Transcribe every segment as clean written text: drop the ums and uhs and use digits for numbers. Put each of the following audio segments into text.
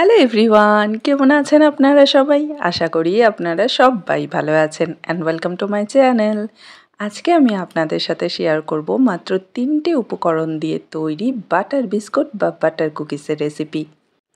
Hello everyone, কেমন আছেন আপনারা সবাই? আশা করি আপনারা সবাই ভালো আছেন and welcome to my channel. আজকে আমি আপনাদের সাথে শেয়ার করব মাত্র 3টে উপকরণ দিয়ে তৈরি বাটার বিস্কুট বা বাটার কুকিজের রেসিপি।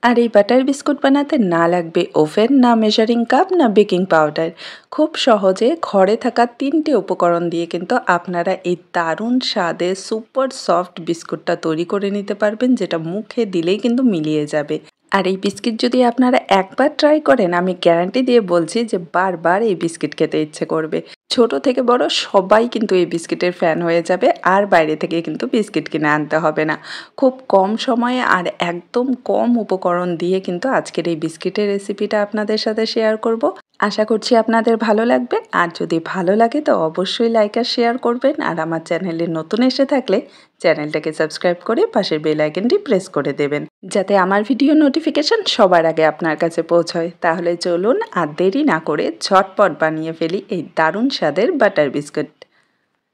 আর এই বাটার বিস্কুট বানাতে না লাগবে ওভেন, না মেজারিং কাপ, না বেকিং পাউডার। খুব সহজে ঘরে থাকা 3টে উপকরণ দিয়ে কিন্তু আপনারা এই দারুণ স্বাদের সুপার সফট বিস্কুটটা তৈরি করে নিতে পারবেন, যেটা মুখে দিলেই কিন্তু মিলিয়ে যাবে। আর এই বিস্কিট যদি আপনারা একবার ট্রাই করেন, আমি গ্যারান্টি দিয়ে বলছি যে বারবার এই বিস্কিট খেতে ইচ্ছে করবে। ছোট থেকে বড় সবাই কিন্তু এই বিস্কিটের ফ্যান হয়ে যাবে, আর বাইরে থেকে কিন্তু বিস্কিট কিনে আনতে হবে না। খুব কম সময়ে আর একদম কম উপকরণ দিয়ে কিন্তু আজকের এই বিস্কিটের রেসিপিটা আপনাদের সাথে শেয়ার করব। আশা করছি আপনাদের ভালো লাগবে, আর যদি ভালো লাগে তো অবশ্যই লাইক আর শেয়ার করবেন। আর আমার চ্যানেলে নতুন এসে থাকলে চ্যানেলটাকে সাবস্ক্রাইব করে পাশের বেল আইকনটি প্রেস করে দেবেন, যাতে আমার ভিডিও নোটিফিকেশন সবার আগে আপনার কাছে পৌঁছয়। তাহলে চলুন আর দেরি না করে ঝটপট বানিয়ে ফেলি এই দারুণ স্বাদের বাটার বিস্কুট।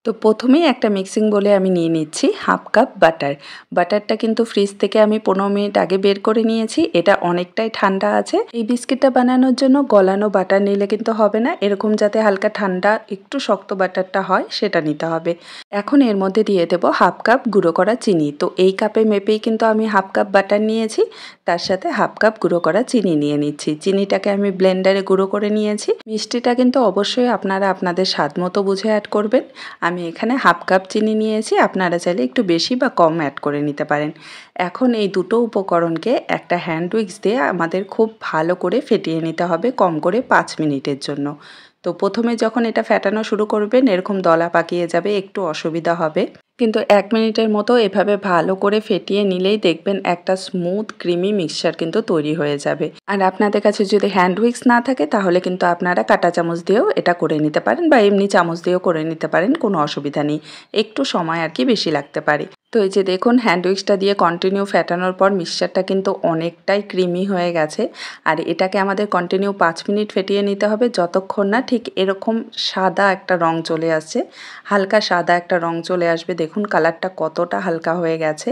তো প্রথমেই একটা মিক্সিং বোলে আমি নিয়ে নিচ্ছি হাফ কাপ বাটার। বাটারটা কিন্তু ফ্রিজ থেকে আমি 15 মিনিট আগে বের করে নিয়েছি। এটা অনেকটাই ঠান্ডা আছে। এই বিস্কিটটা বানানোর জন্য গলানো বাটার নিলে কিন্তু হবে না, এরকম যাতে হালকা ঠান্ডা একটু শক্ত বাটারটা হয় সেটা নিতে হবে। এখন এর মধ্যে দিয়ে দেবো হাফ কাপ গুঁড়ো করা চিনি। তো এই কাপে মেপেই কিন্তু আমি হাফ কাপ বাটার নিয়েছি, তার সাথে হাফ কাপ গুঁড়ো করা চিনি নিয়ে নিচ্ছি। চিনিটাকে আমি ব্লেন্ডারে গুঁড়ো করে নিয়েছি। মিষ্টিটা কিন্তু অবশ্যই আপনারা আপনাদের স্বাদ মতো বুঝে অ্যাড করবেন। আমি এখানে হাফ কাপ চিনি নিয়েছি, আপনারা চাইলে একটু বেশি বা কম অ্যাড করে নিতে পারেন। এখন এই দুটো উপকরণকে একটা হ্যান্ড উইক্স দিয়ে আমাদের খুব ভালো করে ফেটিয়ে নিতে হবে, কম করে 5 মিনিটের জন্য। তো প্রথমে যখন এটা ফেটানো শুরু করবেন এরকম দলা পাকিয়ে যাবে, একটু অসুবিধা হবে, কিন্তু 1 মিনিটের মতো এভাবে ভালো করে ফেটিয়ে নিলেই দেখবেন একটা স্মুথ ক্রিমি মিক্সচার কিন্তু তৈরি হয়ে যাবে। আর আপনাদের কাছে যদি হ্যান্ড উইক্স না থাকে তাহলে কিন্তু আপনারা কাঁটা চামচ দিয়েও এটা করে নিতে পারেন, বা এমনি চামচ দিয়েও করে নিতে পারেন, কোনো অসুবিধা নেই। একটু সময় আর কি বেশি লাগতে পারে। তো এই যে দেখুন, হ্যান্ড উইক্সটা দিয়ে কন্টিনিউ ফেটানোর পর মিক্সচারটা কিন্তু অনেকটাই ক্রিমি হয়ে গেছে। আর এটাকে আমাদের কন্টিনিউ 5 মিনিট ফেটিয়ে নিতে হবে, যতক্ষণ না ঠিক এরকম সাদা একটা রং চলে আসছে। হালকা সাদা একটা রং চলে আসবে। দেখুন কালারটা কতটা হালকা হয়ে গেছে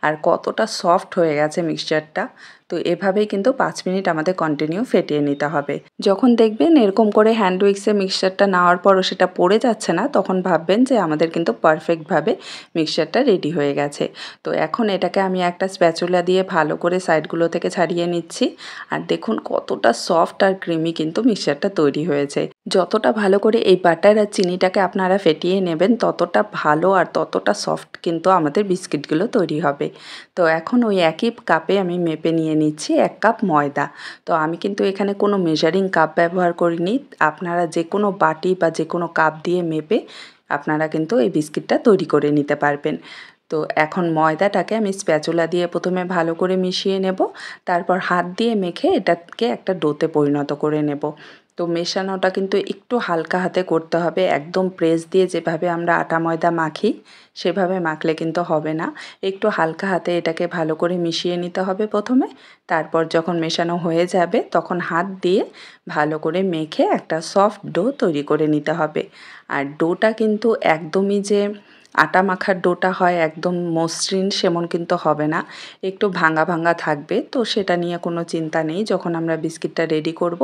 আর কতটা সফট হয়ে গেছে মিক্সচারটা। তো এভাবেই কিন্তু 5 মিনিট আমাদের কন্টিনিউ ফেটিয়ে নিতে হবে। যখন দেখবেন এরকম করে হ্যান্ড উইক্সে মিক্সচারটা নেওয়ার পরও সেটা পড়ে যাচ্ছে না, তখন ভাববেন যে আমাদের কিন্তু পারফেক্টভাবে মিক্সচারটা রেডি হয়ে গেছে। তো এখন এটাকে আমি একটা স্প্যাচুলা দিয়ে ভালো করে সাইডগুলো থেকে ছাড়িয়ে নিচ্ছি। আর দেখুন কতটা সফট আর ক্রিমি কিন্তু মিক্সচারটা তৈরি হয়েছে। যতটা ভালো করে এই বাটার আর চিনিটাকে আপনারা ফেটিয়ে নেবেন ততটা ভালো আর ততটা সফট কিন্তু আমাদের বিস্কিটগুলো তৈরি হবে। তো এখন ওই একই কাপে আমি মেপে নিয়ে নিচ্ছি 1 কাপ ময়দা। তো আমি কিন্তু এখানে কোনো মেজারিং কাপ ব্যবহার করিনি। আপনারা যে কোনো বাটি বা যে কোনো কাপ দিয়ে মেপে আপনারা কিন্তু এই বিস্কিটটা তৈরি করে নিতে পারবেন। তো এখন ময়দাটাকে আমি স্প্যাচুলা দিয়ে প্রথমে ভালো করে মিশিয়ে নেব, তারপর হাত দিয়ে মেখে এটাকে একটা ডোতে পরিণত করে নেব। তো মেশানোটা কিন্তু একটু হালকা হাতে করতে হবে, একদম প্রেস দিয়ে যেভাবে আমরা আটা ময়দা মাখি সেভাবে মাখলে কিন্তু হবে না। একটু হালকা হাতে এটাকে ভালো করে মিশিয়ে নিতে হবে প্রথমে, তারপর যখন মেশানো হয়ে যাবে তখন হাত দিয়ে ভালো করে মেখে একটা সফট ডো তৈরি করে নিতে হবে। আর ডোটা কিন্তু একদমই যে আটা মাখার ডোটা হয় একদম মসৃণ সেমন কিন্তু হবে না, একটু ভাঙা ভাঙা থাকবে। তো সেটা নিয়ে কোনো চিন্তা নেই, যখন আমরা বিস্কিটটা রেডি করব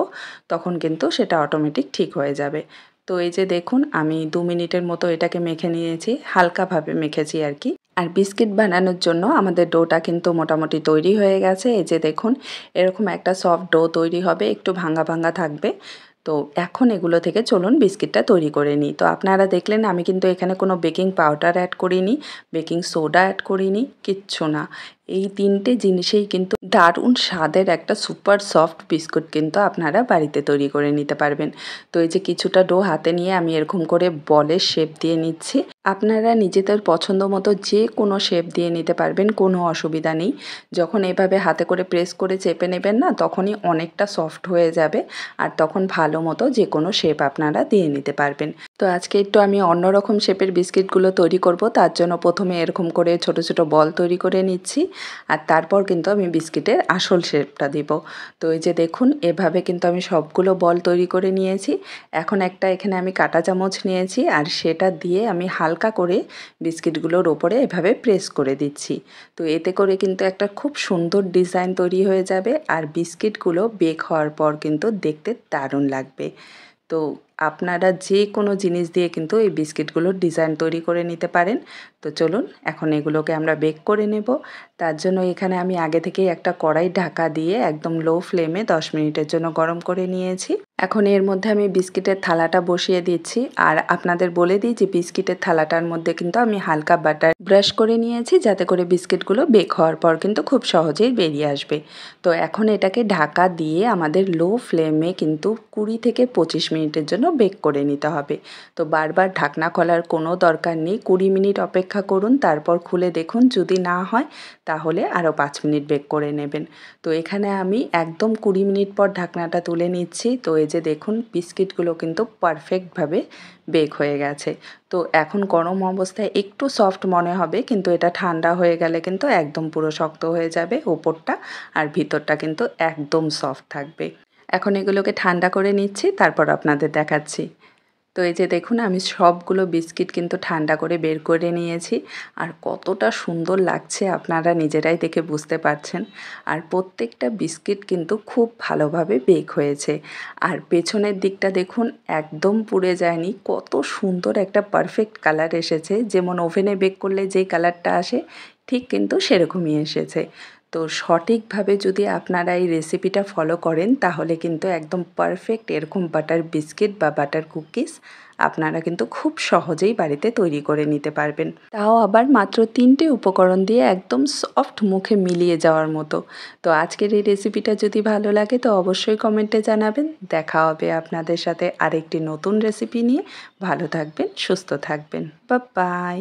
তখন কিন্তু সেটা অটোমেটিক ঠিক হয়ে যাবে। তো এই যে দেখুন আমি 2 মিনিটের মতো এটাকে মেখে নিয়েছি, হালকাভাবে মেখেছি আর কি। আর বিস্কিট বানানোর জন্য আমাদের ডোটা কিন্তু মোটামুটি তৈরি হয়ে গেছে। এই যে দেখুন এরকম একটা সফট ডো তৈরি হবে, একটু ভাঙা ভাঙা থাকবে। তো এখন এগুলো থেকে চলুন বিস্কিটটা তৈরি করে নিই। তো আপনারা দেখলেন আমি কিন্তু এখানে কোনো বেকিং পাউডার অ্যাড করিনি, বেকিং সোডা অ্যাড করিনি, কিচ্ছু না। এই 3টে জিনিসেই কিন্তু দারুণ স্বাদের একটা সুপার সফট বিস্কুট কিন্তু আপনারা বাড়িতে তৈরি করে নিতে পারবেন। তো এই যে কিছুটা ডো হাতে নিয়ে আমি এরকম করে বলের শেপ দিয়ে নিচ্ছি। আপনারা নিজেদের পছন্দ মতো যে কোনো শেপ দিয়ে নিতে পারবেন, কোনো অসুবিধা নেই। যখন এভাবে হাতে করে প্রেস করে চেপে নেবেন না, তখনই অনেকটা সফট হয়ে যাবে আর তখন ভালো মতো যে কোনো শেপ আপনারা দিয়ে নিতে পারবেন। তো আজকে একটু আমি অন্যরকম শেপের বিস্কিটগুলো তৈরি করব, তার জন্য প্রথমে এরকম করে ছোট ছোট বল তৈরি করে নিচ্ছি আর তারপর কিন্তু আমি বিস্কিটের আসল শেপটা দিব। তো এই যে দেখুন এভাবে কিন্তু আমি সবগুলো বল তৈরি করে নিয়েছি। এখন একটা এখানে আমি কাঁটা চামচ নিয়েছি আর সেটা দিয়ে আমি হালকা করে বিস্কিটগুলোর ওপরে এভাবে প্রেস করে দিচ্ছি। তো এতে করে কিন্তু একটা খুব সুন্দর ডিজাইন তৈরি হয়ে যাবে আর বিস্কিটগুলো বেক হওয়ার পর কিন্তু দেখতে দারুণ লাগবে। তো আপনারা যে কোনো জিনিস দিয়ে কিন্তু এই বিস্কিটগুলোর ডিজাইন তৈরি করে নিতে পারেন। তো চলুন এখন এগুলোকে আমরা বেক করে নেব। তার জন্য এখানে আমি আগে থেকেই একটা কড়াই ঢাকা দিয়ে একদম লো ফ্লেমে 10 মিনিটের জন্য গরম করে নিয়েছি। এখন এর মধ্যে আমি বিস্কিটের থালাটা বসিয়ে দিচ্ছি আর আপনাদের বলে দিই যে বিস্কিটের থালাটার মধ্যে কিন্তু আমি হালকা বাটার ব্রাশ করে নিয়েছি, যাতে করে বিস্কিটগুলো বেক হওয়ার পর কিন্তু খুব সহজেই বেরিয়ে আসবে। তো এখন এটাকে ঢাকা দিয়ে আমাদের লো ফ্লেমে কিন্তু 20 থেকে 25 মিনিটের জন্য বেক করে নিতে হবে। তো বারবার ঢাকনা খোলার কোনো দরকার নেই, 20 মিনিট অপেক্ষা করুন, তারপর খুলে দেখুন যদি না হয় তাহলে আরও 5 মিনিট বেক করে নেবেন। তো এখানে আমি একদম 20 মিনিট পর ঢাকনাটা তুলে নিচ্ছি। তো এই যে দেখুন বিস্কিটগুলো কিন্তু পারফেক্টভাবে বেক হয়ে গেছে। তো এখন গরম অবস্থায় একটু সফট মনে হবে, কিন্তু এটা ঠান্ডা হয়ে গেলে কিন্তু একদম পুরো শক্ত হয়ে যাবে ওপরটা আর ভিতরটা কিন্তু একদম সফট থাকবে। এখন এগুলোকে ঠান্ডা করে নিচ্ছি, তারপর আপনাদের দেখাচ্ছি। তো এই যে দেখুন আমি সবগুলো বিস্কিট কিন্তু ঠান্ডা করে বের করে নিয়েছি আর কতটা সুন্দর লাগছে আপনারা নিজেরাই দেখে বুঝতে পারছেন। আর প্রত্যেকটা বিস্কিট কিন্তু খুব ভালোভাবে বেক হয়েছে আর পেছনের দিকটা দেখুন একদম পুড়ে যায়নি, কত সুন্দর একটা পারফেক্ট কালার এসেছে, যেমন ওভেনে বেক করলে যেই কালারটা আসে ঠিক কিন্তু সেরকমই এসেছে। তো সঠিকভাবে যদি আপনারা এই রেসিপিটা ফলো করেন তাহলে কিন্তু একদম পারফেক্ট এরকম বাটার বিস্কিট বা বাটার কুকিজ আপনারা কিন্তু খুব সহজেই বাড়িতে তৈরি করে নিতে পারবেন, তাও আবার মাত্র 3টে উপকরণ দিয়ে একদম সফট মুখে মিলিয়ে যাওয়ার মতো। তো আজকের এই রেসিপিটা যদি ভালো লাগে তো অবশ্যই কমেন্টে জানাবেন। দেখা হবে আপনাদের সাথে আরেকটি নতুন রেসিপি নিয়ে। ভালো থাকবেন, সুস্থ থাকবেন, বাই বাই।